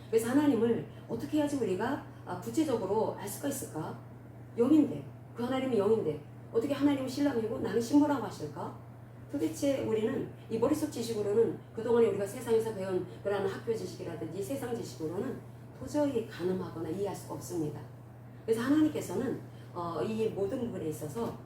그래서 하나님을 어떻게 해야지 우리가 구체적으로 알 수가 있을까? 영인데, 그 하나님은 영인데 어떻게 하나님은 신랑이고 나는 신부라고 하실까? 도대체 우리는 이 머릿속 지식으로는 그동안에 우리가 세상에서 배운 그런 학교 지식이라든지 세상 지식으로는 도저히 가늠하거나 이해할 수가 없습니다. 그래서 하나님께서는 이 모든 부분에 있어서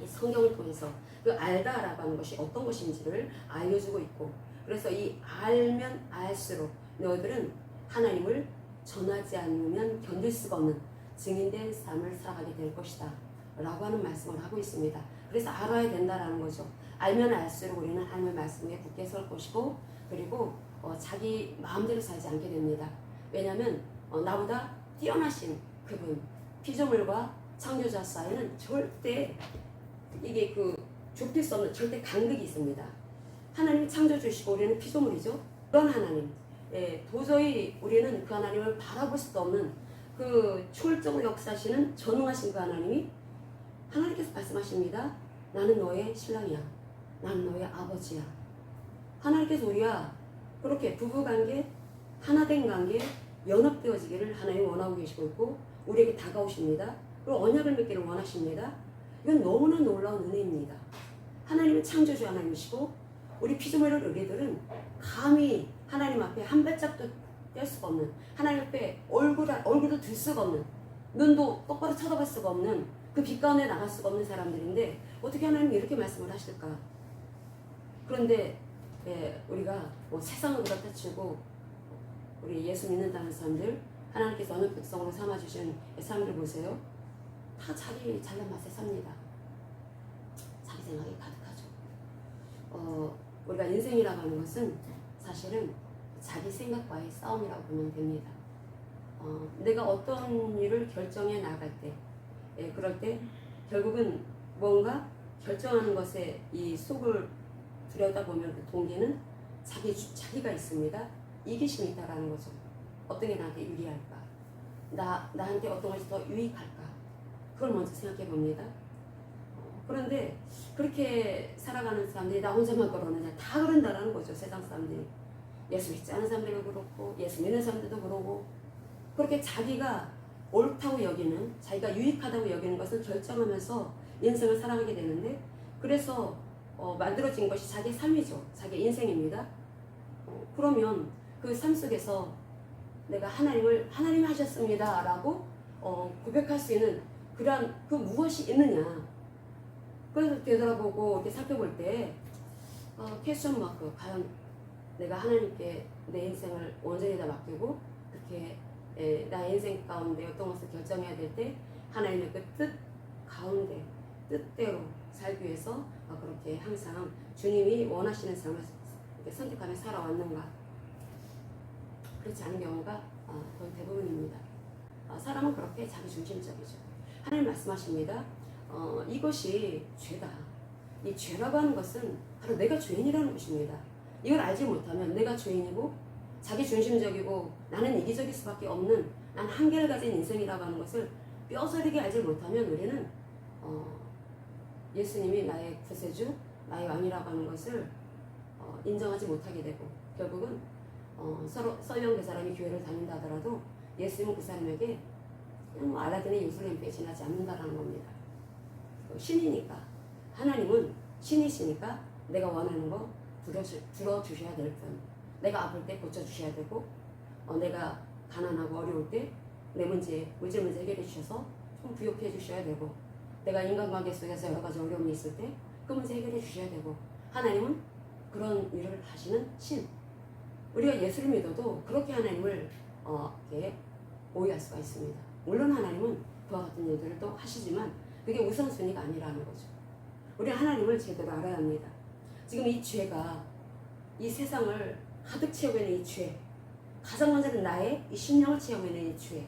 이 성경을 통해서 그 알다라고 하는 것이 어떤 것인지를 알려주고 있고, 그래서 이 알면 알수록 너희들은 하나님을 전하지 않으면 견딜 수가 없는 증인된 삶을 살아가게 될 것이다 라고 하는 말씀을 하고 있습니다. 그래서 알아야 된다라는 거죠. 알면 알수록 우리는 하나님의 말씀에 굳게 설 것이고, 그리고 자기 마음대로 살지 않게 됩니다. 왜냐하면 나보다 뛰어나신 그분, 피조물과 창조자 사이는 절대 이게 좁힐 수 없는 절대 간극이 있습니다. 하나님이 창조주시고 우리는 피조물이죠. 그런 하나님, 도저히 우리는 그 하나님을 바라볼 수도 없는 그 초월적으로 역사하시는 전능하신 그 하나님이, 하나님께서 말씀하십니다. 나는 너의 신랑이야. 나는 너의 아버지야. 하나님께서 우리와 그렇게 부부관계, 하나된 관계, 연합되어지기를 하나님 원하고 계시고 있고 우리에게 다가오십니다. 그리고 언약을 맺기를 원하십니다. 이건 너무나 놀라운 은혜입니다. 하나님은 창조주 하나님이시고 우리 피조물의 우리들은 감히 하나님 앞에 한 발짝도 뗄 수가 없는, 하나님 앞에 얼굴도 들 수가 없는, 눈도 똑바로 쳐다볼 수가 없는 그 빛 가운데 나갈 수가 없는 사람들인데 어떻게 하나님이 이렇게 말씀을 하실까? 그런데 우리가 세상을 그렇다 치고 우리 예수 믿는다는 사람들, 하나님께서 어느 백성으로 삼아주신 사람들 보세요. 다 자기 잘난 맛에 삽니다. 자기 생각이 가득하죠. 우리가 인생이라고 하는 것은 사실은 자기 생각과의 싸움이라고 보면 됩니다. 내가 어떤 일을 결정해 나갈 때, 그럴 때 결국은 뭔가 결정하는 것에 이 속을 들여다보면 그 동기는 자기가 있습니다. 이기심이 있다라는 거죠. 어떤 게 나한테 유리할까? 나한테 어떤 것이 더 유익할까? 그걸 먼저 생각해 봅니다. 그런데 그렇게 살아가는 사람들이 나 혼자만 그러느냐, 다 그런다라는 거죠. 세상 사람들이. 예수 믿지 않은 사람들도 그렇고 예수 믿는 사람들도 그러고, 그렇게 자기가 옳다고 여기는, 자기가 유익하다고 여기는 것을 결정하면서 인생을 살아가게 되는데, 그래서 만들어진 것이 자기 삶이죠. 자기 인생입니다. 그러면 그 삶 속에서 내가 하나님이 하셨습니다 라고 고백할 수 있는 그러한 그 무엇이 있느냐. 그래서 되돌아보고 이렇게 살펴볼 때 퀘스천 마크, 과연 내가 하나님께 내 인생을 온전히 다 맡기고 그렇게 나의 인생 가운데 어떤 것을 결정해야 될 때 하나님의 그 뜻 가운데 뜻대로 살기 위해서 그렇게 항상 주님이 원하시는 삶을 선택하며 살아왔는가. 그렇지 않은 경우가 거의 대부분입니다. 사람은 그렇게 자기중심적이죠. 하나님 말씀하십니다. 이것이 죄다. 이 죄라고 하는 것은 바로 내가 죄인이라는 것입니다. 이걸 알지 못하면 내가 죄인이고 자기중심적이고 나는 이기적일 수밖에 없는, 난 한계를 가진 인생이라고 하는 것을 뼈저리게 알지 못하면 우리는 예수님이 나의 구세주, 나의 왕이라고 하는 것을 인정하지 못하게 되고, 결국은 설령 그 사람이 교회를 다닌다 하더라도 예수님은 그 사람에게 그냥 알라딘의 요술램프에 지나지 않는다라는 겁니다. 신이니까, 하나님은 신이시니까 내가 원하는 거 들어주셔야 될 뿐, 내가 아플 때 고쳐주셔야 되고, 내가 가난하고 어려울 때 내 물질 문제 해결해 주셔서 좀 부욕해 주셔야 되고, 내가 인간관계 속에서 여러 가지 어려움이 있을 때 그 문제 해결해 주셔야 되고, 하나님은 그런 일을 하시는 신. 우리가 예수를 믿어도 그렇게 하나님을 이렇게 오해할 수가 있습니다. 물론 하나님은 그와 같은 일들을 또 하시지만 그게 우선순위가 아니라는 거죠. 우리가 하나님을 제대로 알아야 합니다. 지금 이 죄가 이 세상을 가득 채우고 있는 이 죄, 가장 먼저는 나의 이 심령을 채우고 있는 이 죄,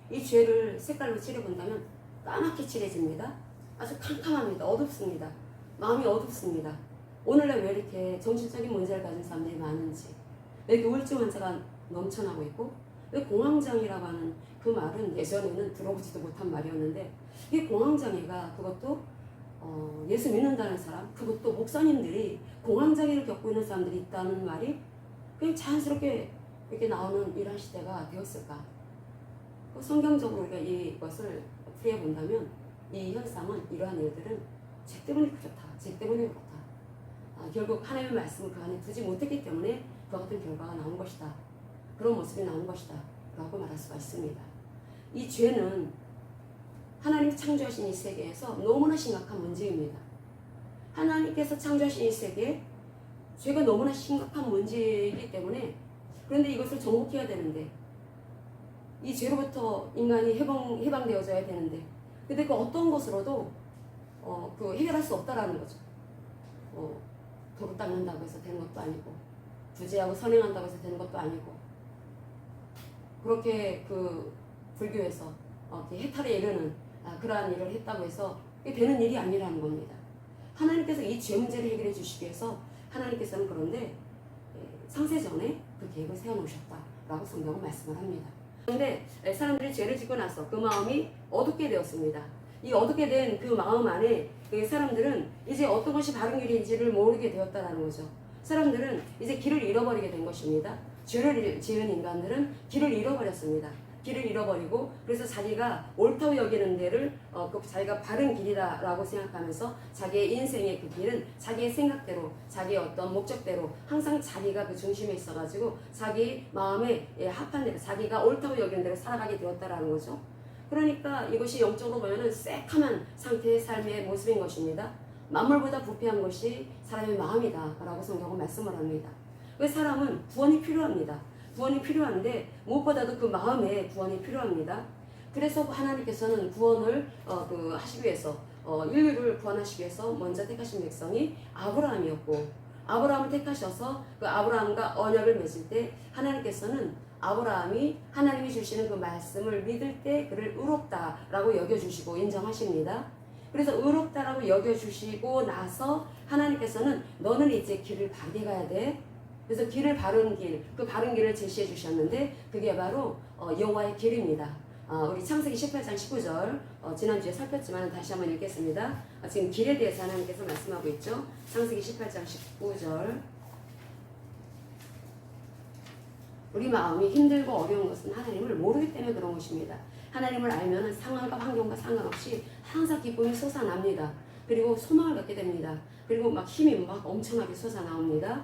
이 죄를 색깔로 칠해본다면 까맣게 칠해집니다. 아주 캄캄합니다. 어둡습니다. 마음이 어둡습니다. 오늘날 왜 이렇게 정신적인 문제를 가진 사람들이 많은지, 왜 이렇게 우울증 환자가 넘쳐나고 있고, 왜 공황장애라고 하는 그 말은 예전에는 들어보지도 못한 말이었는데, 이 공황장애가 그것도 예수 믿는다는 사람, 그것도 목사님들이 공황장애를 겪고 있는 사람들이 있다는 말이 그냥 자연스럽게 이렇게 나오는 이런 시대가 되었을까? 성경적으로 우리가 이것을 풀이해 본다면 이 현상은, 이러한 일들은 죄 때문에 그렇다, 죄 때문에 그렇다. 결국 하나님의 말씀을 그 안에 두지 못했기 때문에 그와 같은 결과가 나온 것이다. 그런 모습이 나온 것이다 라고 말할 수가 있습니다. 이 죄는 하나님이 창조하신 이 세계에서 너무나 심각한 문제입니다. 하나님께서 창조하신 이 세계에 죄가 너무나 심각한 문제이기 때문에, 그런데 이것을 정복해야 되는데, 이 죄로부터 인간이 해방되어져야 되는데, 근데 그 어떤 것으로도 그 해결할 수 없다라는 거죠. 도로 닦는다고 해서 되는 것도 아니고, 구제하고 선행한다고 해서 되는 것도 아니고, 그렇게 그 불교에서 해탈에 이르는 그러한 일을 했다고 해서 되는 일이 아니라는 겁니다. 하나님께서 이 죄 문제를 해결해 주시기 위해서 하나님께서는 그런데 창세전에 그 계획을 세워놓으셨다라고 성경은 말씀을 합니다. 그런데 사람들이 죄를 짓고 나서 그 마음이 어둡게 되었습니다. 이 어둡게 된 그 마음 안에 그 사람들은 이제 어떤 것이 바른 길인지를 모르게 되었다는 거죠. 사람들은 이제 길을 잃어버리게 된 것입니다. 죄를 지은 인간들은 길을 잃어버렸습니다. 길을 잃어버리고, 그래서 자기가 옳다고 여기는 데를 자기가 바른 길이다라고 생각하면서 자기의 인생의 그 길은 자기의 생각대로, 자기의 어떤 목적대로 항상 자기가 그 중심에 있어가지고 자기 마음에 합한 대로, 자기가 옳다고 여기는 대로 살아가게 되었다라는 거죠. 그러니까 이것이 영적으로 보면은 새카만 상태의 삶의 모습인 것입니다. 만물보다 부패한 것이 사람의 마음이다 라고 성경은 말씀을 합니다. 그 사람은 구원이 필요합니다. 구원이 필요한데 무엇보다도 그 마음에 구원이 필요합니다. 그래서 하나님께서는 구원을 하시기 위해서, 인류를 구원하시기 위해서 먼저 택하신 백성이 아브라함이었고, 아브라함을 택하셔서 그 아브라함과 언약을 맺을 때 하나님께서는 아브라함이 하나님이 주시는 그 말씀을 믿을 때 그를 의롭다라고 여겨주시고 인정하십니다. 그래서 의롭다라고 여겨주시고 나서 하나님께서는 너는 이제 길을 바르게 가야 돼. 그래서 길을 바른 길, 그 바른 길을 제시해 주셨는데 그게 바로 여호와의 길입니다. 우리 창세기 18장 19절 지난주에 살폈지만 다시 한번 읽겠습니다. 지금 길에 대해서 하나님께서 말씀하고 있죠. 창세기 18장 19절. 우리 마음이 힘들고 어려운 것은 하나님을 모르기 때문에 그런 것입니다. 하나님을 알면 상황과 환경과 상관없이 항상 기쁨이 솟아납니다. 그리고 소망을 갖게 됩니다. 그리고 막 힘이 막 엄청나게 솟아나옵니다.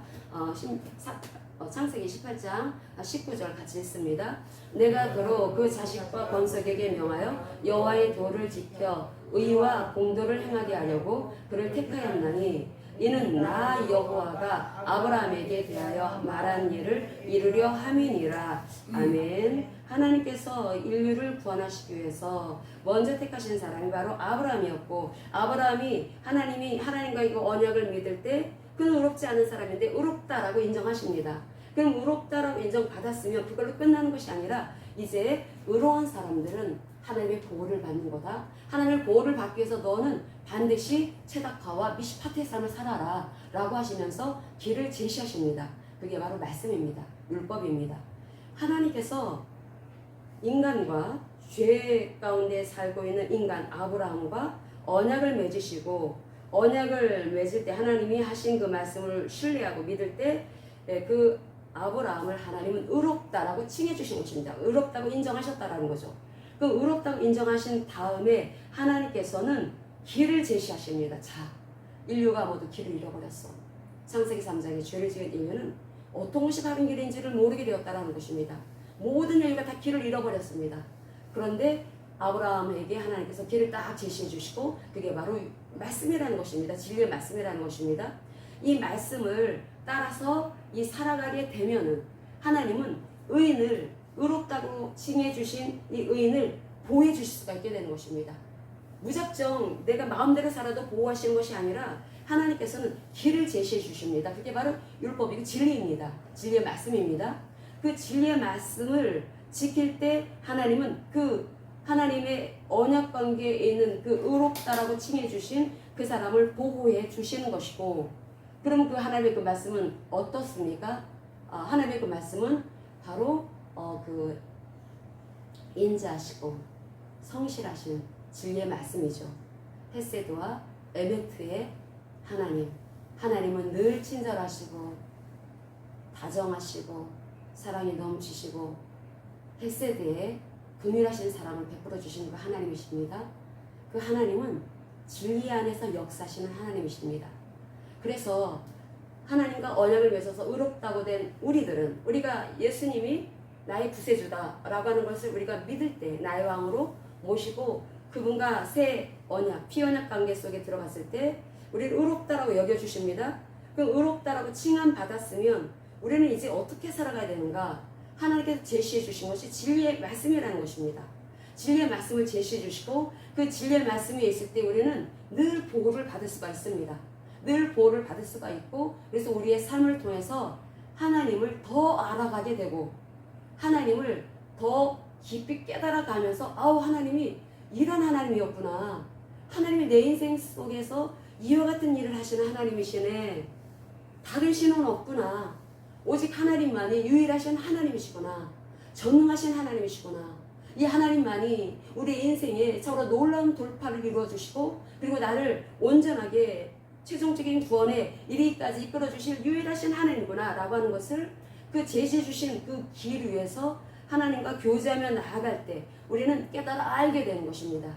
창세기 18장 19절 같이 읽습니다. 내가 그로 그 자식과 건석에게 명하여 여호와의 도를 지켜 의와 공도를 행하게 하려고 그를 택하였나니 이는 나 여호와가 아브라함에게 대하여 말한 일을 이루려 함이니라. 아멘. 하나님께서 인류를 구원하시기 위해서 먼저 택하신 사람이 바로 아브라함이었고, 아브라함이 하나님과 이거 언약을 믿을 때 그는 의롭지 않은 사람인데 의롭다라고 인정하십니다. 그럼 의롭다라고 인정받았으면 그걸로 끝나는 것이 아니라 이제 의로운 사람들은 하나님의 보호를 받는 거다. 하나님의 보호를 받기 위해서 너는 반드시 체닥화와 미시파트의 삶을 살아라 라고 하시면서 길을 제시하십니다. 그게 바로 말씀입니다. 율법입니다. 하나님께서 인간과 죄 가운데 살고 있는 인간 아브라함과 언약을 맺으시고, 언약을 맺을 때 하나님이 하신 그 말씀을 신뢰하고 믿을 때 그 아브라함을 하나님은 의롭다라고 칭해 주신 것입니다. 의롭다고 인정하셨다라는 거죠. 그 의롭다고 인정하신 다음에 하나님께서는 길을 제시하십니다. 자, 인류가 모두 길을 잃어버렸어. 창세기 3장에 죄를 지은 인류는 어떤 것이 바른 길인지를 모르게 되었다라는 것입니다. 모든 인류가 다 길을 잃어버렸습니다. 그런데 아브라함에게 하나님께서 길을 딱 제시해 주시고 그게 바로 말씀이라는 것입니다. 진리의 말씀이라는 것입니다. 이 말씀을 따라서 이 살아가게 되면은 하나님은 의인을, 의롭다고 칭해 주신 이 의인을 보호해 주실 수가 있게 되는 것입니다. 무작정 내가 마음대로 살아도 보호하시는 것이 아니라 하나님께서는 길을 제시해 주십니다. 그게 바로 율법이고 진리입니다. 진리의 말씀입니다. 그 진리의 말씀을 지킬 때 하나님은 그 하나님의 언약 관계에 있는 그 의롭다라고 칭해 주신 그 사람을 보호해 주시는 것이고, 그러면 그 하나님의 그 말씀은 어떻습니까? 하나님의 그 말씀은 바로 그 인자하시고 성실하신 진리의 말씀이죠. 헤세드와 에메트의 하나님은 늘 친절하시고 다정하시고 사랑이 넘치시고 헬세대에 긍휼하신 사랑을 베풀어 주시는 그 하나님이십니다. 그 하나님은 진리 안에서 역사하시는 하나님이십니다. 그래서 하나님과 언약을 맺어서 의롭다고 된 우리들은, 우리가 예수님이 나의 구세주다라고 하는 것을 우리가 믿을 때 나의 왕으로 모시고 그분과 새 언약, 피언약 관계 속에 들어갔을 때 우리를 의롭다라고 여겨주십니다. 그 의롭다라고 칭함받았으면 우리는 이제 어떻게 살아가야 되는가? 하나님께서 제시해 주신 것이 진리의 말씀이라는 것입니다. 진리의 말씀을 제시해 주시고 그 진리의 말씀이 있을 때 우리는 늘 보호를 받을 수가 있습니다. 늘 보호를 받을 수가 있고, 그래서 우리의 삶을 통해서 하나님을 더 알아가게 되고 하나님을 더 깊이 깨달아가면서 아우, 하나님이 이런 하나님이었구나. 하나님이 내 인생 속에서 이와 같은 일을 하시는 하나님이시네. 다른 신은 없구나. 오직 하나님만이 유일하신 하나님이시구나. 전능하신 하나님이시구나. 이 하나님만이 우리 인생에 참으로 놀라운 돌파를 이루어주시고 그리고 나를 온전하게 최종적인 구원에 이르기까지 이끌어주실 유일하신 하나님이구나 라고 하는 것을 그 제시해 주신 그 길 위에서 하나님과 교제하며 나아갈 때 우리는 깨달아 알게 되는 것입니다.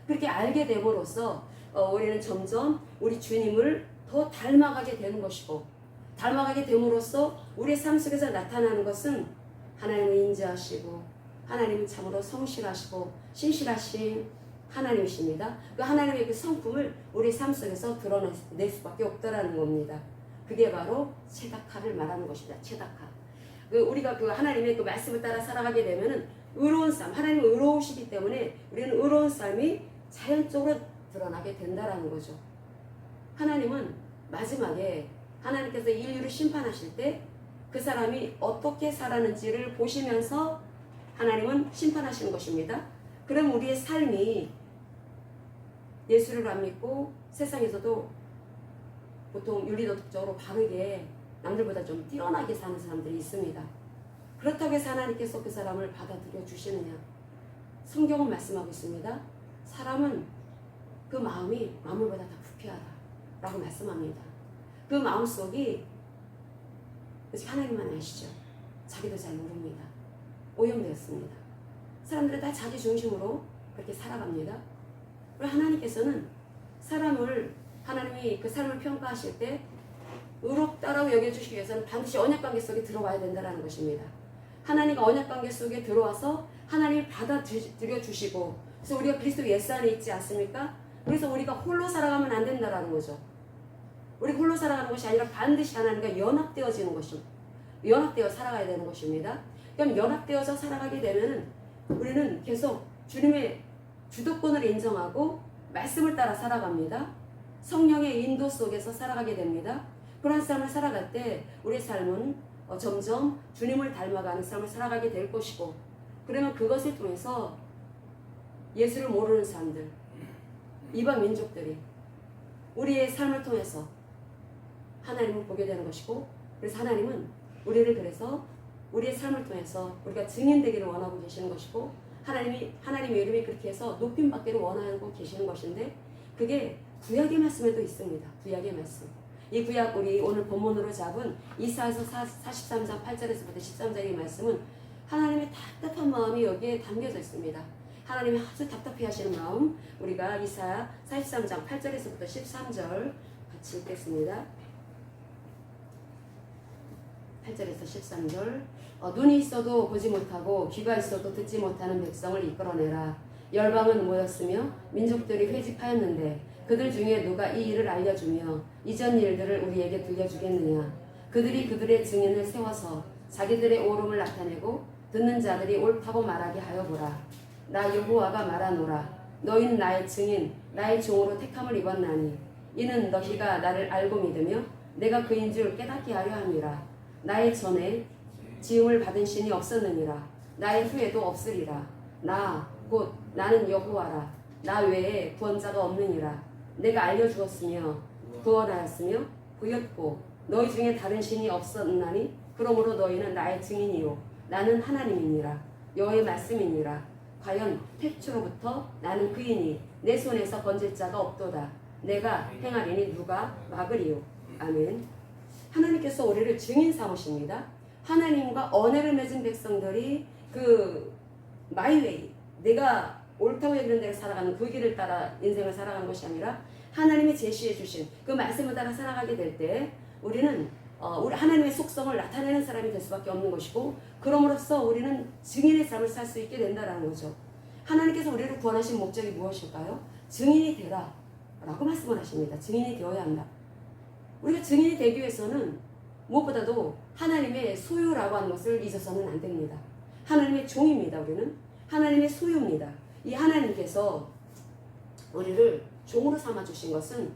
그렇게 알게 됨으로써 우리는 점점 우리 주님을 더 닮아가게 되는 것이고, 닮아가게 됨으로써 우리의 삶 속에서 나타나는 것은 하나님을 인자하시고 하나님은 참으로 성실하시고 신실하신 하나님이십니다. 그 하나님의 그 성품을 우리 삶 속에서 드러낼 수밖에 없다라는 겁니다. 그게 바로 체다카를 말하는 것입니다. 체다카. 우리가 그 하나님의 그 말씀을 따라 살아가게 되면은 의로운 삶, 하나님은 의로우시기 때문에 우리는 의로운 삶이 자연적으로 드러나게 된다라는 거죠. 하나님은 마지막에 하나님께서 인류를 심판하실 때 그 사람이 어떻게 살았는지를 보시면서 하나님은 심판하시는 것입니다. 그럼 우리의 삶이 예수를 안 믿고 세상에서도 보통 윤리도덕적으로 바르게 남들보다 좀 뛰어나게 사는 사람들이 있습니다. 그렇다고 해서 하나님께서 그 사람을 받아들여 주시느냐? 성경은 말씀하고 있습니다. 사람은 그 마음이 만물보다 다 부패하다 라고 말씀합니다. 그 마음속이 오직 하나님만 아시죠. 자기도 잘 모릅니다. 오염되었습니다. 사람들은 다 자기 중심으로 그렇게 살아갑니다. 그리고 하나님께서는 사람을, 하나님이 그 사람을 평가하실 때 의롭다라고 여겨주시기 위해서는 반드시 언약관계 속에 들어와야 된다는 것입니다. 하나님과 언약관계 속에 들어와서 하나님이 받아들여 주시고, 그래서 우리가 그리스도 예수 안에 있지 않습니까? 그래서 우리가 홀로 살아가면 안 된다는 거죠. 우리 홀로 살아가는 것이 아니라 반드시 하나님과 연합되어지는 것입니다. 연합되어 살아가야 되는 것입니다. 그럼 연합되어서 살아가게 되면 우리는 계속 주님의 주도권을 인정하고 말씀을 따라 살아갑니다. 성령의 인도 속에서 살아가게 됩니다. 그런 삶을 살아갈 때 우리의 삶은 점점 주님을 닮아가는 삶을 살아가게 될 것이고, 그러면 그것을 통해서 예수를 모르는 사람들, 이방 민족들이 우리의 삶을 통해서 하나님을 보게 되는 것이고, 그래서 하나님은 우리를, 그래서 우리의 삶을 통해서 우리가 증인되기를 원하고 계시는 것이고, 하나님의 이름이 그렇게 해서 높임받기를 원하고 계시는 것인데, 그게 구약의 말씀에도 있습니다. 구약의 말씀. 이 구약, 우리 오늘 본문으로 잡은 이사야서 43장 8절에서부터 13절의 말씀은 하나님의 답답한 마음이 여기에 담겨져 있습니다. 하나님이 아주 답답해 하시는 마음, 우리가 이사야 43장 8절에서부터 13절 같이 읽겠습니다. 8절에서 13절. 눈이 있어도 보지 못하고 귀가 있어도 듣지 못하는 백성을 이끌어내라. 열방은 모였으며 민족들이 회집하였는데 그들 중에 누가 이 일을 알려주며 이전 일들을 우리에게 들려주겠느냐. 그들이 그들의 증인을 세워서 자기들의 옳음을 나타내고 듣는 자들이 옳다고 말하게 하여 보라. 나 여호와가 말하노라. 너희는 나의 증인, 나의 종으로 택함을 입었나니 이는 너희가 나를 알고 믿으며 내가 그인 줄 깨닫게 하려 함이라. 나의 전에 지음을 받은 신이 없었느니라. 나의 후에도 없으리라. 곧 나는 여호와라. 나 외에 구원자가 없느니라. 내가 알려주었으며 구원하였으며 보였고 너희 중에 다른 신이 없었나니 그러므로 너희는 나의 증인이요 나는 하나님이니라. 여호와의 말씀이니라. 과연 태초로부터 나는 그이니 내 손에서 건질 자가 없도다. 내가 행하리니 누가 막으리요. 아멘. 하나님께서 우리를 증인 삼으십니다. 하나님과 언약을 맺은 백성들이 그 마이웨이, 내가 옳다고 여기는 대로 살아가는 그 길을 따라 인생을 살아가는 것이 아니라 하나님이 제시해 주신 그 말씀을 따라 살아가게 될 때 우리는 우리 하나님의 속성을 나타내는 사람이 될 수밖에 없는 것이고, 그럼으로써 우리는 증인의 삶을 살 수 있게 된다는 거죠. 하나님께서 우리를 구원하신 목적이 무엇일까요? 증인이 되라 라고 말씀을 하십니다. 증인이 되어야 한다. 우리가 증인이 되기 위해서는 무엇보다도 하나님의 소유라고 하는 것을 잊어서는 안 됩니다. 하나님의 종입니다. 우리는 하나님의 소유입니다. 이 하나님께서 우리를 종으로 삼아주신 것은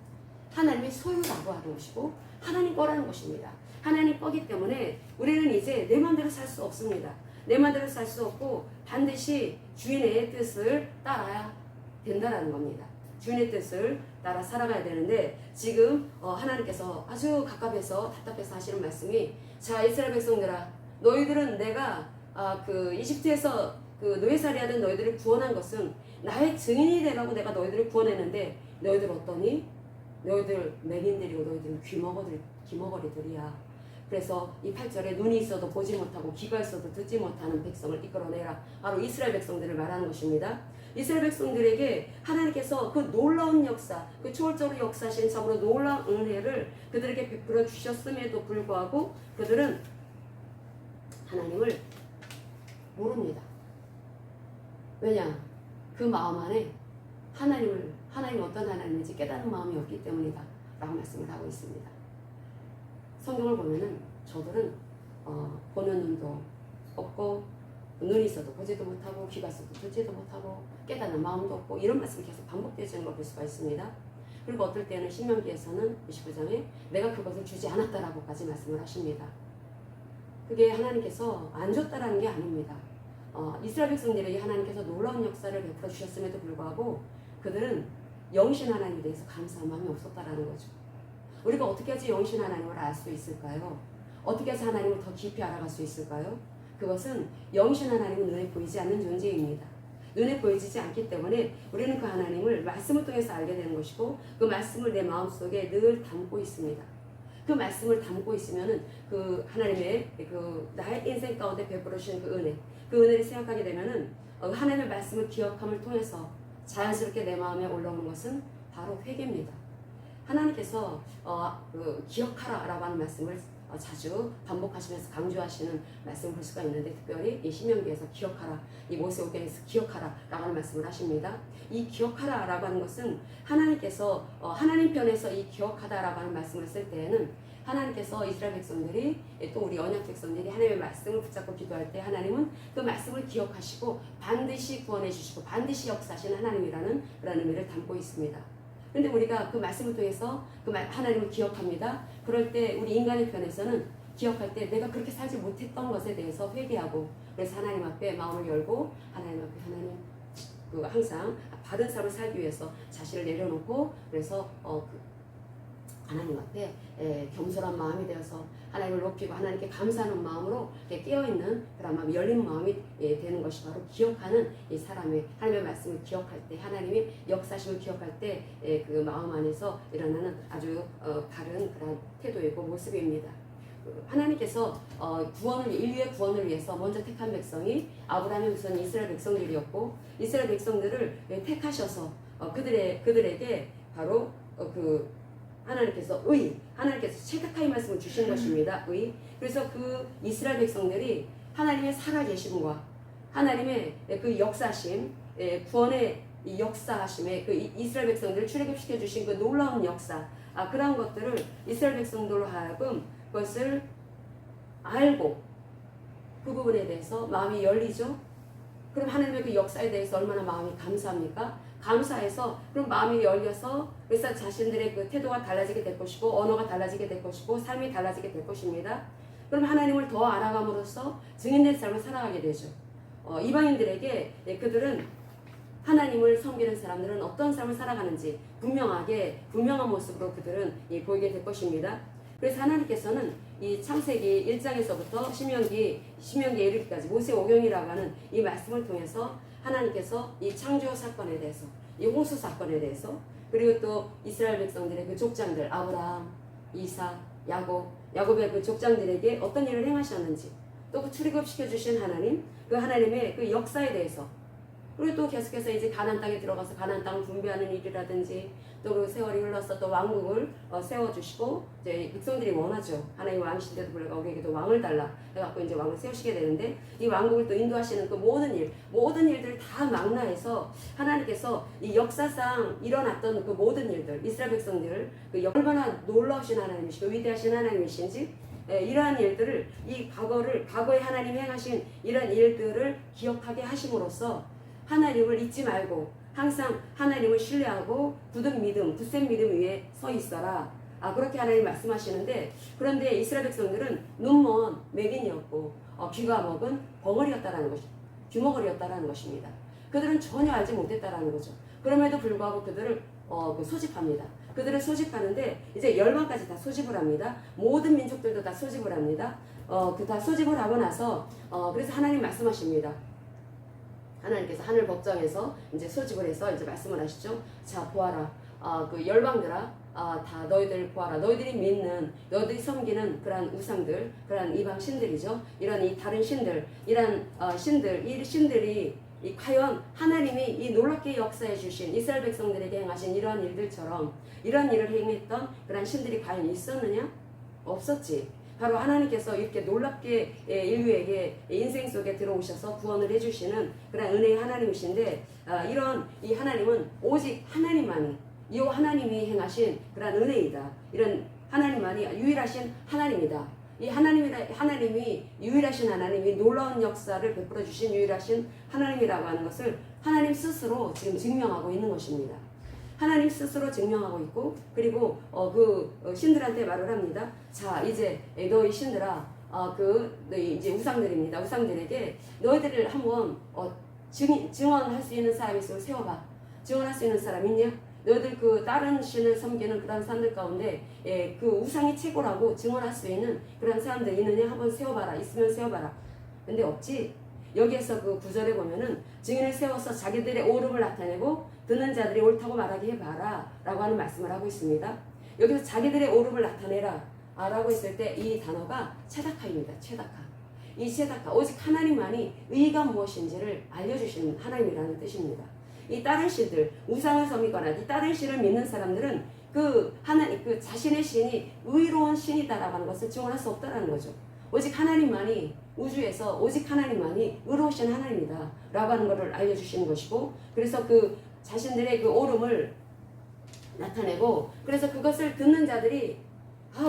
하나님의 소유라고 하는 것이고 하나님 거라는 것입니다. 하나님 거기 때문에 우리는 이제 내 마음대로 살 수 없습니다. 내 마음대로 살 수 없고 반드시 주인의 뜻을 따라야 된다는 겁니다. 주인의 뜻을 따라 살아가야 되는데, 지금 하나님께서 아주 갑갑해서 답답해서 하시는 말씀이, 자 이스라엘 백성들아, 너희들은 내가 그 이집트에서 그 노예살이 하던 너희들을 구원한 것은 나의 증인이 되라고 내가 너희들을 구원했는데 너희들 어떠니? 너희들 맹인들이고 너희들은 귀머거리들이야. 그래서 이 8절에 눈이 있어도 보지 못하고 귀가 있어도 듣지 못하는 백성을 이끌어내라. 바로 이스라엘 백성들을 말하는 것입니다. 이스라엘 백성들에게 하나님께서 그 놀라운 역사, 그 초월적으로 역사하신 참으로 놀라운 은혜를 그들에게 베풀어 주셨음에도 불구하고 그들은 하나님을 모릅니다. 왜냐? 그 마음 안에 하나님 어떤 하나님인지 깨닫는 마음이 없기 때문이다 라고 말씀을 하고 있습니다. 성경을 보면은 저들은 보는 눈도 없고 눈이 있어도 보지도 못하고 귀가 있어도 듣지도 못하고 깨닫는 마음도 없고, 이런 말씀이 계속 반복되어지는 걸 볼 수가 있습니다. 그리고 어떨 때는 신명기에서는 29장에 내가 그것을 주지 않았다라고까지 말씀을 하십니다. 그게 하나님께서 안 줬다라는 게 아닙니다. 이스라엘 백성들에게 하나님께서 놀라운 역사를 베풀어 주셨음에도 불구하고 그들은 영신 하나님에 대해서 감사한 마음이 없었다라는 거죠. 우리가 어떻게 하지 영신 하나님을 알 수 있을까요? 어떻게 해서 하나님을 더 깊이 알아갈 수 있을까요? 그것은 영신 하나님은 눈에 보이지 않는 존재입니다. 눈에 보이지 않기 때문에 우리는 그 하나님을 말씀을 통해서 알게 되는 것이고, 그 말씀을 내 마음속에 늘 담고 있습니다. 그 말씀을 담고 있으면은 그 하나님의 그 나의 인생 가운데 베풀어 주신 그 은혜를 생각하게 되면은 하나님의 말씀을 기억함을 통해서 자연스럽게 내 마음에 올라오는 것은 바로 회개입니다. 하나님께서 기억하라라고 하는 말씀을 자주 반복하시면서 강조하시는 말씀을 볼 수가 있는데, 특별히 이 신명기에서 기억하라, 이 모세오경에서 기억하라라고 하는 말씀을 하십니다. 이 기억하라라고 하는 것은 하나님께서 하나님 편에서 이 기억하다라고 하는 말씀을 쓸 때에는 하나님께서 이스라엘 백성들이 또 우리 언약 백성들이 하나님의 말씀을 붙잡고 기도할 때 하나님은 그 말씀을 기억하시고 반드시 구원해 주시고 반드시 역사하시는 하나님이라는 그런 의미를 담고 있습니다. 그런데 우리가 그 말씀을 통해서 하나님을 기억합니다. 그럴 때 우리 인간의 편에서는 기억할 때 내가 그렇게 살지 못했던 것에 대해서 회개하고, 그래서 하나님 앞에 마음을 열고 하나님 앞에 항상 바른 삶을 살기 위해서 자신을 내려놓고, 그래서 하나님 앞에 겸손한 마음이 되어서 하나님을 높이고 하나님께 감사하는 마음으로 깨어있는 그런 마음이 열린 마음이 되는 것이 바로 기억하는 이 사람의 하나님의 말씀을 기억할 때, 하나님의 역사심을 기억할 때 그 마음 안에서 일어나는 아주 바른 그런 태도이고 모습입니다. 하나님께서 인류의 구원을 위해서 먼저 택한 백성이 아브라함의 후손 이스라엘 백성들이었고, 이스라엘 백성들을 택하셔서 그들에게 바로 하나님께서 체득하의 말씀을 주신 것입니다. 그래서 그 이스라엘 백성들이 하나님의 살아계심과 하나님의 그 역사심, 구원의 이 역사하심에 그 이스라엘 백성들을 출애굽시켜 주신 그 놀라운 역사, 그러한 것들을 이스라엘 백성들로 하여금 그것을 알고 그 부분에 대해서 마음이 열리죠. 그럼 하나님의 그 역사에 대해서 얼마나 마음이 감사합니까? 감사해서 그럼 마음이 열려서 그래서 자신들의 그 태도가 달라지게 될 것이고 언어가 달라지게 될 것이고 삶이 달라지게 될 것입니다. 그럼 하나님을 더 알아감으로써 증인된 삶을 살아가게 되죠. 이방인들에게 그들은 하나님을 섬기는 사람들은 어떤 삶을 살아가는지 분명한 모습으로 그들은 보이게 될 것입니다. 그래서 하나님께서는 이 창세기 1장에서부터 신명기에 이르기까지 모세오경이라고 하는 이 말씀을 통해서 하나님께서 이 창조 사건에 대해서, 이 홍수 사건에 대해서, 그리고 또 이스라엘 백성들의 그 족장들 아브라함, 이삭, 야곱 야곱의 그 족장들에게 어떤 일을 행하셨는지, 또 그 출애굽시켜 주신 하나님, 그 하나님의 그 역사에 대해서, 그리고 또 계속해서 이제 가나안 땅에 들어가서 가나안 땅을 분배하는 일이라든지, 또 그 세월이 흘러서 또 왕국을 세워주시고, 이제 백성들이 원하죠. 하나님 왕이신데도 불구하고 우리에게도 왕을 달라 해갖고 이제 왕을 세우시게 되는데, 이 왕국을 또 인도하시는 그 모든 일들을 다 망라해서 하나님께서 이 역사상 일어났던 그 모든 일들, 이스라엘 백성들 그 얼마나 놀라우신 하나님이시고 위대하신 하나님이신지, 이러한 일들을, 이 과거에 하나님이 행하신 이러한 일들을 기억하게 하심으로써 하나님을 잊지 말고 항상 하나님을 신뢰하고 굳센 믿음 위에 서 있어라. 그렇게 하나님 말씀하시는데, 그런데 이스라엘 백성들은 눈먼 맹인이었고 귀가 먹은 귀머거리였다라는 것입니다. 그들은 전혀 알지 못했다라는 거죠. 그럼에도 불구하고 그들을 소집합니다. 그들을 소집하는데 이제 열방까지 다 소집을 합니다. 모든 민족들도 다 소집을 합니다. 다 소집을 하고 나서 그래서 하나님 말씀하십니다. 하나님께서 하늘 법정에서 이제 소집을 해서 이제 말씀을 하시죠. 자, 보아라. 그 열방들아, 다 너희들 보아라. 너희들이 섬기는 그러한 우상들, 그러한 이방 신들이죠. 이런 이 다른 신들, 이런 이 신들이 과연 하나님이 이 놀랍게 역사해 주신 이스라엘 백성들에게 행하신 이러한 일들처럼 이러한 일을 행했던 그러한 신들이 과연 있었느냐? 없었지. 바로 하나님께서 이렇게 놀랍게 인류에게 인생 속에 들어오셔서 구원을 해주시는 그런 은혜의 하나님이신데, 이런 이 하나님은 오직 하나님만이, 이 하나님이 행하신 그런 은혜이다. 이런 하나님만이 유일하신 하나님이다. 이 하나님이 유일하신 하나님이 놀라운 역사를 베풀어 주신 유일하신 하나님이라고 하는 것을 하나님 스스로 지금 증명하고 있는 것입니다. 하나님 스스로 증명하고 있고, 그리고 신들한테 말을 합니다. 자, 이제 너희 신들아, 너희 이제 우상들입니다. 우상들에게 너희들을 한번 증언할 수 있는 사람이 있으면 세워봐. 증언할 수 있는 사람 있냐? 너희들 그 다른 신을 섬기는 그런 사람들 가운데 그 우상이 최고라고 증언할 수 있는 그런 사람들 있느냐? 한번 세워봐라. 있으면 세워봐라. 근데 없지. 여기에서 그 구절에 보면은 증인을 세워서 자기들의 옳음을 나타내고 듣는 자들이 옳다고 말하게 해봐라 라고 하는 말씀을 하고 있습니다. 여기서 자기들의 옳음을 나타내라 라고 했을 때 이 단어가 체다카입니다. 이 체다카, 오직 하나님만이 의가 무엇인지를 알려주시는 하나님이라는 뜻입니다. 이 다른 신들, 우상을 섬기거나 이 다른 신을 믿는 사람들은 그 자신의 신이 의로운 신이다라고 하는 것을 증언할 수 없다라는 거죠. 오직 하나님만이, 우주에서 오직 하나님만이 의로우신 하나님이다 라고 하는 것을 알려주시는 것이고, 그래서 그 자신들의 그 옳음을 나타내고, 그래서 그것을 듣는 자들이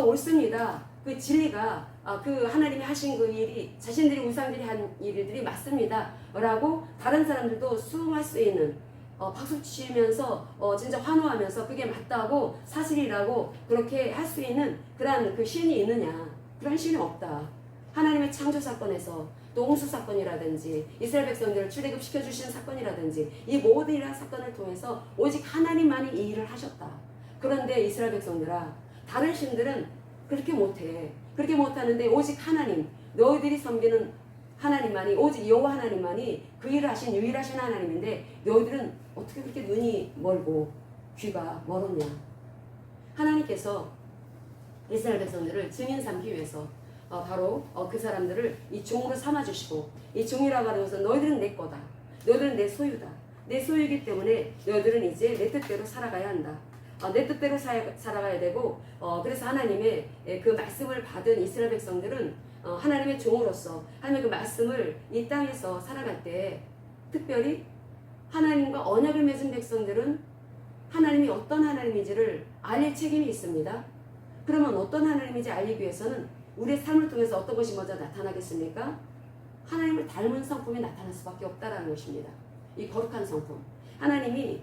옳습니다. 그 진리가 그 하나님이 하신 그 일이 자신들이 우상들이 한 일들이 맞습니다 라고 다른 사람들도 수긍할 수 있는, 박수 치면서 진짜 환호하면서 그게 맞다고 사실이라고 그렇게 할 수 있는 그런 그 신이 있느냐? 그런 신이 없다. 하나님의 창조 사건에서 또 홍수 사건이라든지 이스라엘 백성들을 출애굽시켜 주신 사건이라든지 이 모든 이러한 사건을 통해서 오직 하나님만이 이 일을 하셨다. 그런데 이스라엘 백성들아, 다른 신들은 그렇게 못해. 그렇게 못하는데 오직 하나님, 너희들이 섬기는 하나님만이, 오직 여호와 하나님만이 그 일을 하신 유일하신 하나님인데 너희들은 어떻게 그렇게 눈이 멀고 귀가 멀었냐? 하나님께서 이스라엘 백성들을 증인 삼기 위해서 바로 그 사람들을 이 종으로 삼아주시고, 이 종이라고 하는 것은 너희들은 내 거다. 너희들은 내 소유다. 내 소유이기 때문에 너희들은 이제 내 뜻대로 살아가야 한다. 내 뜻대로 살아가야 되고, 그래서 하나님의 그 말씀을 받은 이스라엘 백성들은 하나님의 종으로서 하나님의 그 말씀을 이 땅에서 살아갈 때, 특별히 하나님과 언약을 맺은 백성들은 하나님이 어떤 하나님인지를 알릴 책임이 있습니다. 그러면 어떤 하나님인지 알리기 위해서는 우리의 삶을 통해서 어떤 것이 먼저 나타나겠습니까? 하나님을 닮은 성품이 나타날 수밖에 없다라는 것입니다. 이 거룩한 성품. 하나님이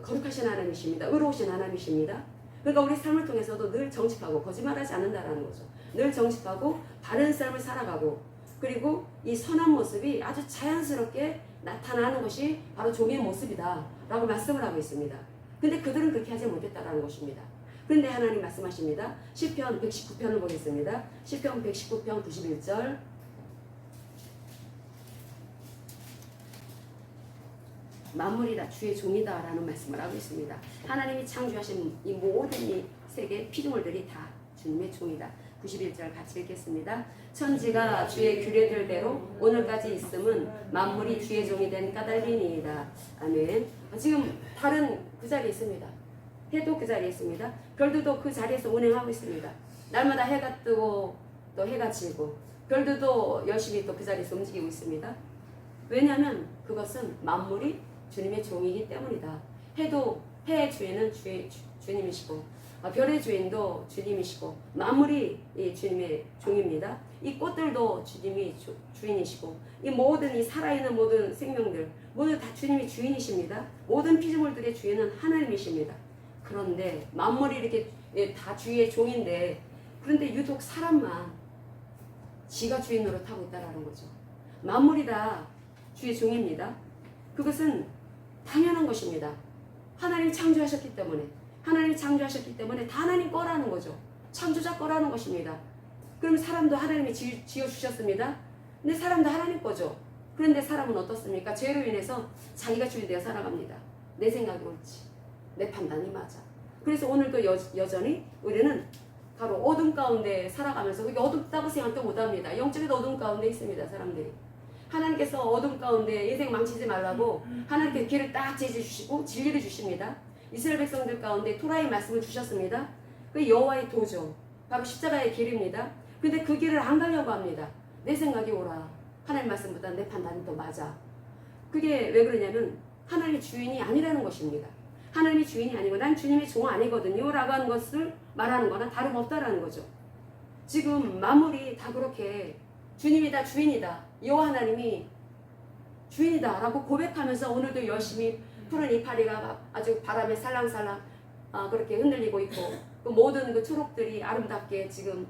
거룩하신 하나님이십니다. 의로우신 하나님이십니다. 그러니까 우리 삶을 통해서도 늘 정직하고 거짓말하지 않는다라는 거죠. 늘 정직하고 바른 삶을 살아가고, 그리고 이 선한 모습이 아주 자연스럽게 나타나는 것이 바로 종의 모습이다 라고 말씀을 하고 있습니다. 근데 그들은 그렇게 하지 못했다라는 것입니다. 그런데 하나님 말씀하십니다. 시편 119편을 보겠습니다. 시편 119편 91절. 만물이 다 주의 종이다 라는 말씀을 하고 있습니다. 하나님이 창조하신 이 모든 이 세계 피조물들이 다 주님의 종이다. 91절 같이 읽겠습니다. 천지가 주의 규례들대로 오늘까지 있음은 만물이 주의 종이 된 까닭이니이다. 아멘. 지금 달은 그 자리에 있습니다. 해도 그 자리에 있습니다. 별들도 그 자리에서 운행하고 있습니다. 날마다 해가 뜨고 또 해가 지고 별들도 열심히 또 그 자리에서 움직이고 있습니다. 왜냐하면 그것은 만물이 주님의 종이기 때문이다. 해도 해의 주인은 주님이시고 별의 주인도 주님이시고 만물이 이 주님의 종입니다. 이 꽃들도 주님이 주인이시고 이 모든 이 살아있는 모든 생명들 모두 다 주님이 주인이십니다. 모든 피조물들의 주인은 하나님이십니다. 그런데 만물이 이렇게 다 주의 종인데 그런데 유독 사람만 지가 주인 노릇하고 있다라는 거죠. 만물이 다 주의 종입니다. 그것은 당연한 것입니다. 하나님 창조하셨기 때문에 다 하나님 거라는 거죠. 창조자 거라는 것입니다. 그럼 사람도 하나님이 지어주셨습니다. 근데 사람도 하나님 거죠. 그런데 사람은 어떻습니까? 죄로 인해서 자기가 주인 되어 살아갑니다. 내 생각이 옳지. 내 판단이 맞아. 그래서 오늘도 여전히 우리는 바로 어둠 가운데 살아가면서 그게 어둡다고 생각도 못합니다. 영적인 어둠 가운데 있습니다. 사람들이. 하나님께서 어둠 가운데 인생 망치지 말라고 하나님께서 길을 딱 제시해주시고 진리를 주십니다. 이스라엘 백성들 가운데 토라의 말씀을 주셨습니다. 그 여호와의 도죠. 바로 십자가의 길입니다. 근데 그 길을 안 가려고 합니다. 내 생각이 옳아. 하나님 말씀보다 내 판단이 더 맞아. 그게 왜 그러냐면 하나님의 주인이 아니라는 것입니다. 하나님의 주인이 아니고 난 주님의 종 아니거든요 라고 하는 것을 말하는 거나 다름없다라는 거죠. 지금 만물이 다 그렇게 주님이다 주인이다 여호와 하나님이 주인이다 라고 고백하면서 오늘도 열심히 푸른 이파리가 아주 바람에 살랑살랑 그렇게 흔들리고 있고 그 모든 그 초록들이 아름답게 지금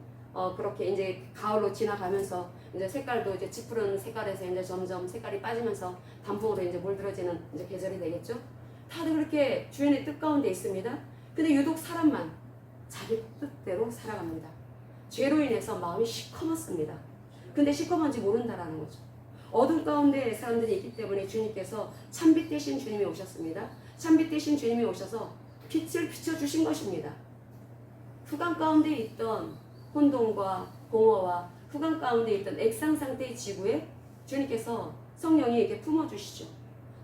그렇게 이제 가을로 지나가면서 이제 색깔도 이제 짙은 색깔에서 이제 점점 색깔이 빠지면서 단풍으로 이제 물들어지는 이제 계절이 되겠죠. 다들 그렇게 주인의 뜻 가운데 있습니다. 근데 유독 사람만 자기 뜻대로 살아갑니다. 죄로 인해서 마음이 시커멓습니다. 근데 시커먼지 모른다라는 거죠. 어둠 가운데 사람들이 있기 때문에 주님께서 참빛 대신 주님이 오셨습니다. 참빛 대신 주님이 오셔서 빛을 비춰주신 것입니다. 후광 가운데 있던 혼돈과 공허와 후광 가운데 있던 액상 상태의 지구에 주님께서 성령이 이렇게 품어주시죠.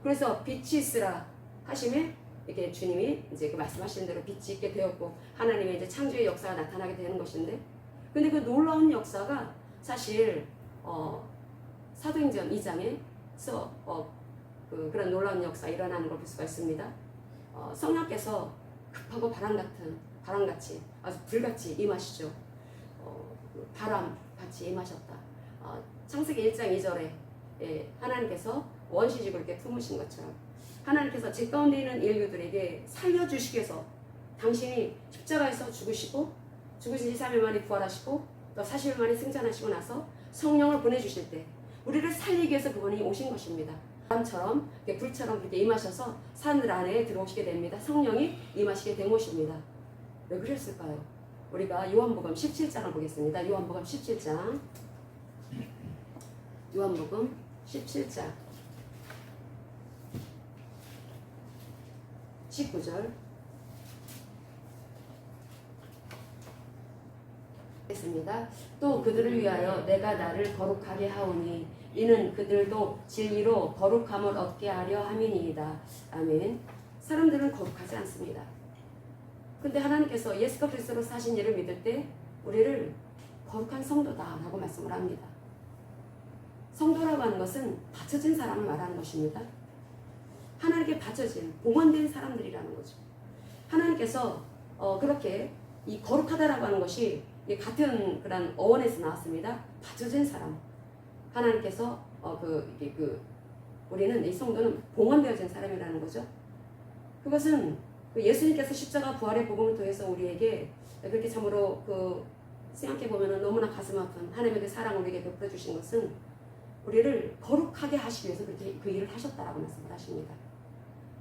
그래서 빛이 있으라 하심에 이렇게 주님이 이제 그 말씀하신 대로 빛이 있게 되었고 하나님의 이제 창조의 역사가 나타나게 되는 것인데, 근데 그 놀라운 역사가 사실 사도행전 2장에서 그런 놀라운 역사 일어나는 걸 볼 수가 있습니다. 성령께서 급하고 바람같이 아주 불같이 임하시죠. 바람같이 임하셨다. 창세기 1장 2절에 하나님께서 원시적으로 이렇게 품으신 것처럼 하나님께서 제 가운데 있는 인류들에게 살려주시기 위해서 당신이 십자가에서 죽으시고 죽으신 지 3일 만에 부활하시고 또 40일 만에 승천하시고 나서 성령을 보내주실 때 우리를 살리기 위해서 그분이 오신 것입니다. 바람처럼 불처럼 그렇게 임하셔서 산들 안에 들어오시게 됩니다. 성령이 임하시게 된 것입니다. 왜 그랬을까요? 우리가 요한복음 17장을 보겠습니다. 요한복음 17장 19절 했습니다. 또 그들을 위하여 내가 나를 거룩하게 하오니 이는 그들도 진리로 거룩함을 얻게 하려 함이니이다. 아멘. 사람들은 거룩하지 않습니다. 근데 하나님께서 예수가 그리스도로 사신 일을 믿을 때 우리를 거룩한 성도다라고 말씀을 합니다. 성도라고 하는 것은 바쳐진 사람을 말하는 것입니다. 하나님께 바쳐진 봉헌된 사람들이라는 거죠. 하나님께서 그렇게 이 거룩하다라고 하는 것이 같은 그런 어원에서 나왔습니다. 바쳐진 사람. 하나님께서 우리는 이 성도는 봉헌되어진 사람이라는 거죠. 그것은 예수님께서 십자가 부활의 복음을 통해서 우리에게 그렇게 참으로 생각해 보면 너무나 가슴 아픈 하나님의 그 사랑을 우리에게 베풀어 주신 것은 우리를 거룩하게 하시기 위해서 그렇게 그 일을 하셨다라고 말씀을 하십니다.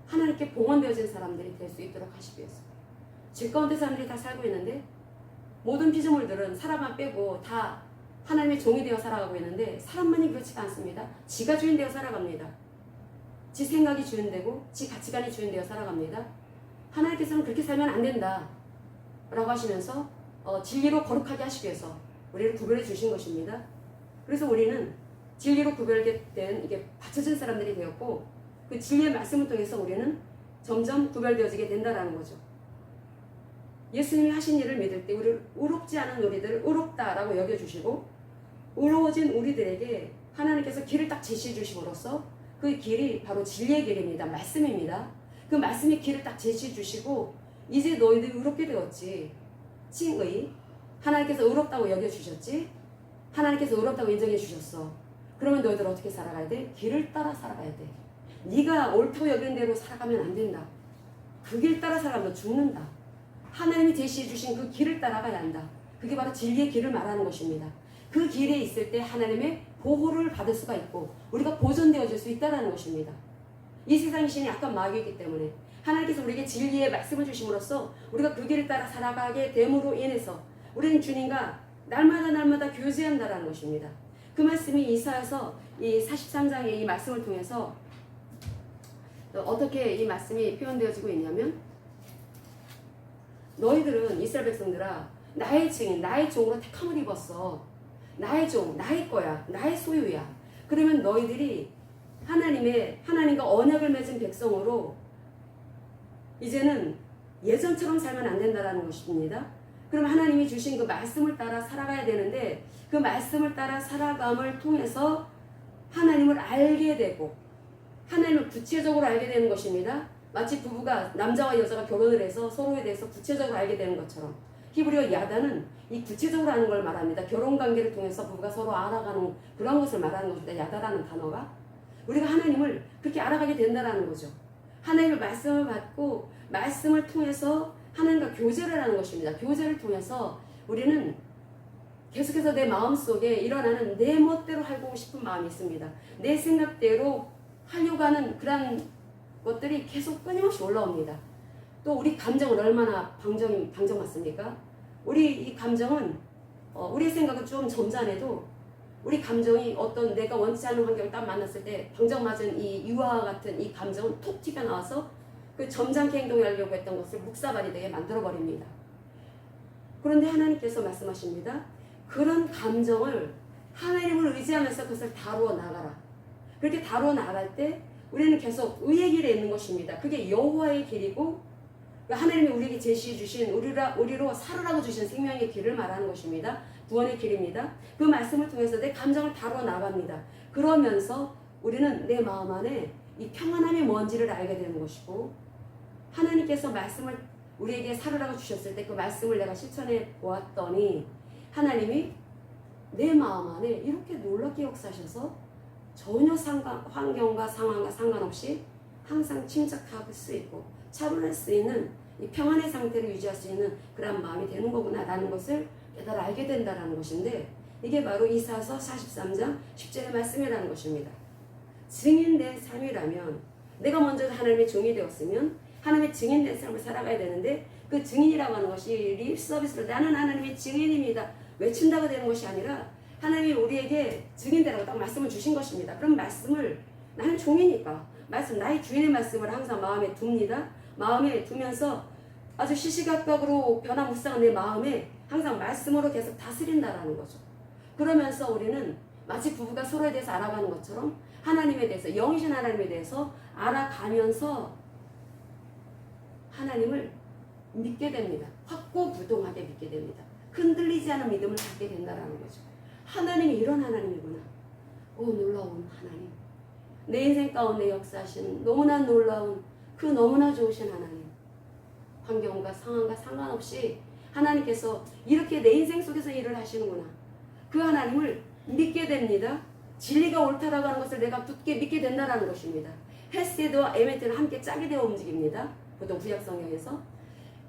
하나님께 봉헌되어진 사람들이 될 수 있도록 하시기 위해서. 죄 가운데 사람들이 다 살고 있는데 모든 피조물들은 사람만 빼고 다 하나님의 종이 되어 살아가고 있는데 사람만이 그렇지가 않습니다. 지가 주인 되어 살아갑니다. 지 생각이 주인 되고 지 가치관이 주인 되어 살아갑니다. 하나님께서는 그렇게 살면 안 된다 라고 하시면서 진리로 거룩하게 하시기 위해서 우리를 구별해 주신 것입니다. 그래서 우리는 진리로 구별된 이게 받쳐진 사람들이 되었고 그 진리의 말씀을 통해서 우리는 점점 구별되어지게 된다라는 거죠. 예수님이 하신 일을 믿을 때 우리를 의롭지 않은 우리들을 의롭다라고 여겨주시고 의로워진 우리들에게 하나님께서 길을 딱 제시해 주심으로써 그 길이 바로 진리의 길입니다. 말씀입니다. 그 말씀의 길을 딱 제시해 주시고 이제 너희들이 의롭게 되었지. 칭의 하나님께서 의롭다고 여겨주셨지. 하나님께서 의롭다고 인정해 주셨어. 그러면 너희들 어떻게 살아가야 돼? 길을 따라 살아가야 돼. 네가 옳다고 여기는 대로 살아가면 안 된다. 그 길 따라 살아가면 죽는다. 하나님이 제시해 주신 그 길을 따라가야 한다. 그게 바로 진리의 길을 말하는 것입니다. 그 길에 있을 때 하나님의 보호를 받을 수가 있고 우리가 보존되어질 수 있다는 것입니다. 이 세상의 신이 약간 마귀이기 때문에 하나님께서 우리에게 진리의 말씀을 주심으로써 우리가 그 길을 따라 살아가게 됨으로 인해서 우리는 주님과 날마다 교제한다라는 것입니다. 그 말씀이 이사야서 이 43장의 이 말씀을 통해서 어떻게 이 말씀이 표현되어지고 있냐면 너희들은 이스라엘 백성들아 나의 증인 나의 종으로 택함을 입었어. 나의 종 나의 거야 나의 소유야. 그러면 너희들이 하나님과 언약을 맺은 백성으로 이제는 예전처럼 살면 안 된다라는 것입니다. 그럼 하나님이 주신 그 말씀을 따라 살아가야 되는데 그 말씀을 따라 살아감을 통해서 하나님을 알게 되고 하나님을 구체적으로 알게 되는 것입니다. 마치 부부가 남자와 여자가 결혼을 해서 서로에 대해서 구체적으로 알게 되는 것처럼 히브리어 야다는 이 구체적으로 아는 걸 말합니다. 결혼관계를 통해서 부부가 서로 알아가는 그런 것을 말하는 것입니다. 야다라는 단어가 우리가 하나님을 그렇게 알아가게 된다는 거죠. 하나님의 말씀을 받고 말씀을 통해서 하나님과 교제를 하는 것입니다. 교제를 통해서 우리는 계속해서 내 마음속에 일어나는 내 멋대로 하고 싶은 마음이 있습니다. 내 생각대로 하려고 하는 그런 것들이 계속 끊임없이 올라옵니다. 또 우리 감정은 얼마나 방정맞습니까? 우리 이 감정은 우리의 생각은 좀 점잖아도 우리 감정이 어떤 내가 원치 않은 환경을 딱 만났을 때 방정맞은 이 유아와 같은 이 감정은 톡 튀겨나와서 그 점잖게 행동하려고 했던 것을 묵사발이 되게 만들어버립니다. 그런데 하나님께서 말씀하십니다. 그런 감정을 하나님을 의지하면서 그것을 다루어 나가라. 그렇게 다루어 나갈 때 우리는 계속 의의 길에 있는 것입니다. 그게 여호와의 길이고 하나님이 우리에게 제시해 주신 우리로 살으라고 주신 생명의 길을 말하는 것입니다. 구원의 길입니다. 그 말씀을 통해서 내 감정을 다루어 나갑니다. 그러면서 우리는 내 마음 안에 이 평안함이 뭔지를 알게 되는 것이고 하나님께서 말씀을 우리에게 살으라고 주셨을 때 그 말씀을 내가 실천해 보았더니 하나님이 내 마음 안에 이렇게 놀랍게 역사하셔서 전혀 환경과 상황과 상관없이 항상 침착할 수 있고 차분할 수 있는 이 평안의 상태를 유지할 수 있는 그런 마음이 되는 거구나 라는 것을 깨달아 알게 된다는 것인데 이게 바로 이사야서 43장 10절의 말씀이라는 것입니다. 증인된 삶이라면 내가 먼저 하나님의 종이 되었으면 하나님의 증인된 삶을 살아가야 되는데 그 증인이라고 하는 것이 립 서비스로 나는 하나님의 증인입니다 외친다고 되는 것이 아니라 하나님이 우리에게 증인되라고 딱 말씀을 주신 것입니다. 그럼 말씀을 나는 종이니까 말씀 나의 주인의 말씀을 항상 마음에 둡니다. 마음에 두면서 아주 시시각각으로 변화무쌍한 내 마음에 항상 말씀으로 계속 다스린다라는 거죠. 그러면서 우리는 마치 부부가 서로에 대해서 알아가는 것처럼 하나님에 대해서 영이신 하나님에 대해서 알아가면서 하나님을 믿게 됩니다. 확고부동하게 믿게 됩니다. 흔들리지 않은 믿음을 갖게 된다라는 거죠. 하나님이 이런 하나님이구나. 오 놀라운 하나님. 내 인생 가운데 역사하신 너무나 놀라운 그 너무나 좋으신 하나님. 환경과 상황과 상관없이 하나님께서 이렇게 내 인생 속에서 일을 하시는구나. 그 하나님을 믿게 됩니다. 진리가 옳다라고 하는 것을 내가 굳게 믿게 된다는 것입니다. 헤세드와 에메트는 함께 짝이 되어 움직입니다. 보통 구약성경에서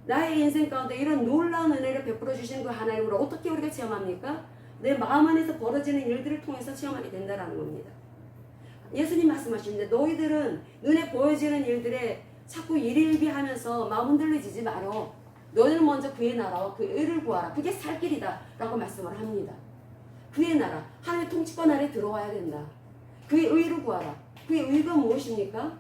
나의 인생 가운데 이런 놀라운 은혜를 베풀어 주신 그 하나님을 어떻게 우리가 체험합니까? 내 마음 안에서 벌어지는 일들을 통해서 체험하게 된다는 겁니다. 예수님 말씀하시는데 너희들은 눈에 보여지는 일들에 자꾸 일일비하면서 마음 흔들리지 말어. 너희는 먼저 그의 나라와 그 의를 구하라. 그게 살 길이다 라고 말씀을 합니다. 그의 나라, 하나님의 통치권 아래 들어와야 된다. 그의 의를 구하라. 그의 의가 무엇입니까?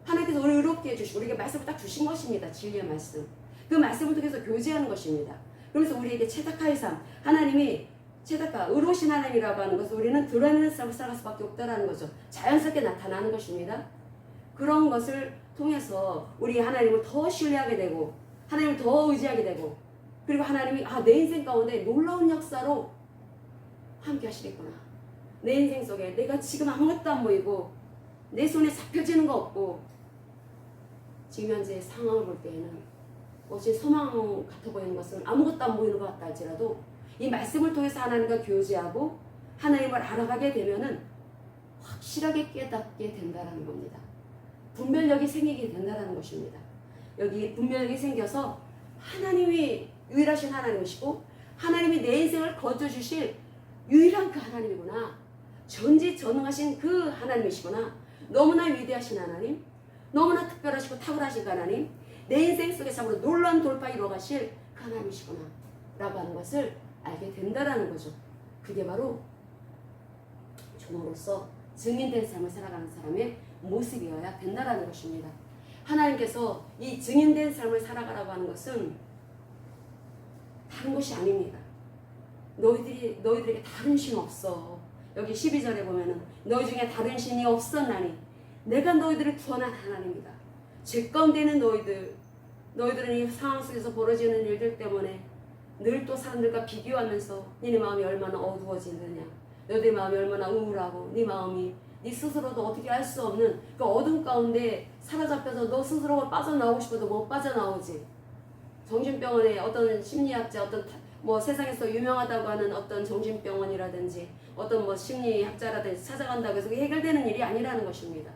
하나님께서 우리를 의롭게 해주시고 우리에게 말씀을 딱 주신 것입니다. 진리의 말씀. 그 말씀을 통해서 교제하는 것입니다. 그래서 우리에게 체다카의 삶, 하나님이 체다카, 의로우신 하나님이라고 하는 것을 우리는 드러내는 삶을 살아갈 수밖에 없다라는 거죠. 자연스럽게 나타나는 것입니다. 그런 것을 통해서 우리 하나님을 더 신뢰하게 되고 하나님을 더 의지하게 되고 그리고 하나님이 내 인생 가운데 놀라운 역사로 함께 하시겠구나. 내 인생 속에 내가 지금 아무것도 안 보이고 내 손에 잡혀지는 거 없고 지금 현재 상황을 볼 때에는 어찌 소망 같아 보이는 것은 아무것도 안 보이는 것 같다 할지라도 이 말씀을 통해서 하나님과 교제하고 하나님을 알아가게 되면은 확실하게 깨닫게 된다는 겁니다. 분별력이 생기게 된다는 것입니다. 여기 분별력이 생겨서 하나님이 유일하신 하나님이시고 하나님이 내 인생을 거둬주실 유일한 그 하나님이구나. 전지전능하신 그 하나님이시구나. 너무나 위대하신 하나님, 너무나 특별하시고 탁월하신 그 하나님, 내 인생 속에 참으로 놀라운 돌파 이루어가실 그 하나님이시구나 라고 하는 것을 알게 된다라는 거죠. 그게 바로 종으로서 증인된 삶을 살아가는 사람의 모습이어야 된다라는 것입니다. 하나님께서 이 증인된 삶을 살아가라고 하는 것은 다른 것이 아닙니다. 너희들에게 다른 신 없어. 여기 12절에 보면은 너희 중에 다른 신이 없었나니 내가 너희들을 구원한 하나님이다. 죄 가운데 있는 너희들은 이 상황 속에서 벌어지는 일들 때문에 늘 또 사람들과 비교하면서 네 마음이 얼마나 어두워지느냐, 너희들 마음이 얼마나 우울하고 네 마음이 네 스스로도 어떻게 알 수 없는 그 어둠 가운데 사로잡혀서 너 스스로가 빠져나오고 싶어도 못 빠져나오지. 정신병원에 어떤 심리학자, 어떤 세상에서 유명하다고 하는 어떤 정신병원이라든지 어떤 심리학자라든지 찾아간다고 해서 해결되는 일이 아니라는 것입니다.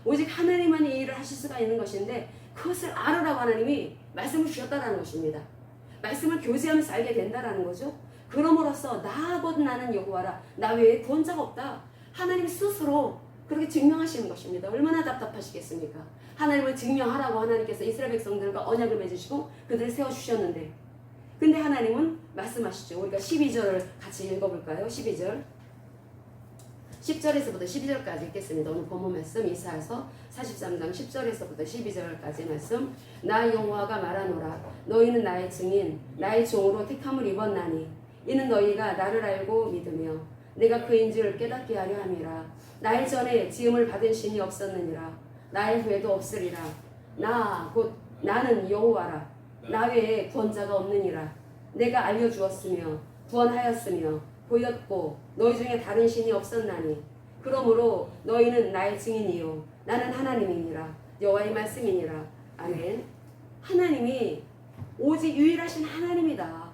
오직 하나님만이 이 일을 하실 수가 있는 것인데 그것을 알으라고 하나님이 말씀을 주셨다는 것입니다. 말씀을 교제하면서 알게 된다는 거죠. 그러므로써 곧 나는 여호와라. 나 외에 구원자가 없다. 하나님 스스로 그렇게 증명하시는 것입니다. 얼마나 답답하시겠습니까? 하나님을 증명하라고 하나님께서 이스라엘 백성들과 언약을 맺으시고 그들을 세워주셨는데 근데 하나님은 말씀하시죠. 우리가 12절을 같이 읽어볼까요? 12절 10절에서부터 12절까지 읽겠습니다. 오늘 본문 말씀 이사야서 43장 10절에서부터 12절까지 말씀. 나 여호와가 말하노라. 너희는 나의 증인 나의 종으로 택함을 입었나니 이는 너희가 나를 알고 믿으며 내가 그인 줄 깨닫게 하려 함이라. 나의 전에 지음을 받은 신이 없었느니라. 나의 후에도 없으리라. 나는 여호와라. 나 외에 구원자가 없느니라. 내가 알려주었으며 구원하였으며 보였고 너희 중에 다른 신이 없었나니 그러므로 너희는 나의 증인이요 나는 하나님이니라. 여호와의 말씀이니라. 아멘. 하나님이 오직 유일하신 하나님이다.